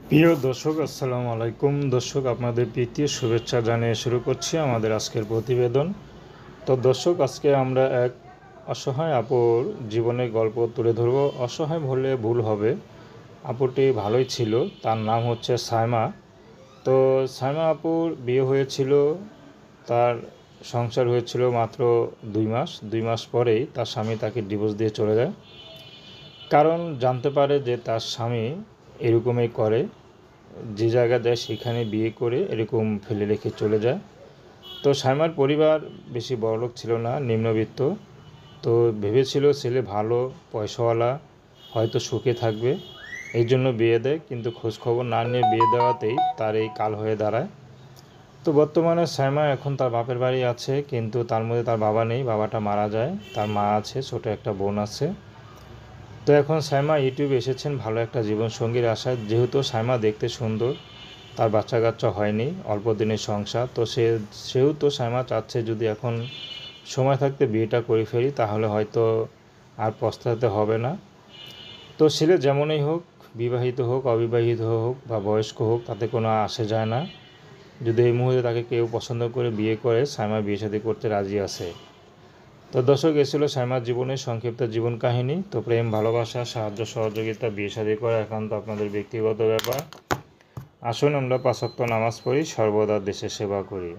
প্রিয় দর্শক, আসসালামু আলাইকুম। দর্শক, আপনাদের প্রীতি শুভেচ্ছা জানিয়ে শুরু করছি আমাদের আজকের প্রতিবেদন। তো দর্শক, আজকে আমরা এক অসহায় আপুর জীবনের গল্প তুলে ধরব। অসহায় বললে ভুল হবে, আপুটি ভালোই ছিল। তার নাম হচ্ছে সায়মা। তো সায়মা আপুর বিয়ে হয়েছিল, তার সংসার হয়েছিল মাত্র 2 মাস। 2 মাস পরেই তার স্বামী তাকে ডিভোর্স দিয়ে চলে যায়। কারণ জানতে পারে যে তার স্বামী এরকমই করে, যে জায়গা দেয় সেখানে বিয়ে করে এরকম ফেলে রেখে চলে যায়। তো সায়মার পরিবার বেশি বড়লোক ছিল না, নিম্নবিত্ত। তো ভেবেছিল ছেলে ভালো, পয়সাওয়ালা, হয়তো সুখে থাকবে, এই জন্য বিয়ে দেয়। কিন্তু খোঁজখবর না নিয়ে বিয়ে দেওয়াতেই তার এই কাল হয়ে দাঁড়ায়। তো বর্তমানে সায়মা এখন তার বাপের বাড়ি আছে, কিন্তু তার মধ্যে তার বাবা নেই, বাবাটা মারা যায়। তার মা আছে, ছোটো একটা বোন আছে। তো এখন সায়মা ইউটিউবে এসেছেন ভালো একটা জীবনসঙ্গীর আশায়। যেহেতু সায়মা দেখতে সুন্দর, তার বাচ্চা কাচ্চা হয়নি, অল্প দিনের সংসার। তো সেহেতু সায়মা চাচ্ছে যদি এখন সময় থাকতে বিয়েটা করে ফেলি, তাহলে হয়তো আর পস্তাতে হবে না। তো ছেলে যেমনই হোক, বিবাহিত হোক, অবিবাহিত হোক বা বয়স্ক হোক, তাতে কোনো আসে যায় না। যদি এই মুহূর্তে তাকে কেউ পছন্দ করে বিয়ে করে, সায়মা বিয়ে শাদী করতে রাজি আছে। তো দর্শক, এ ছিল সায়মার জীবনের সংক্ষিপ্ত জীবন কাহিনী। তো প্রেম, ভালোবাসা, সাহায্য সহযোগিতা, বিয়ে শাদী করা একান্ত আপনাদের ব্যক্তিগত ব্যাপার। আসুন আমরা 5 ওয়াক্ত নামাজ পড়ি, সর্বদা দেশের সেবা করি।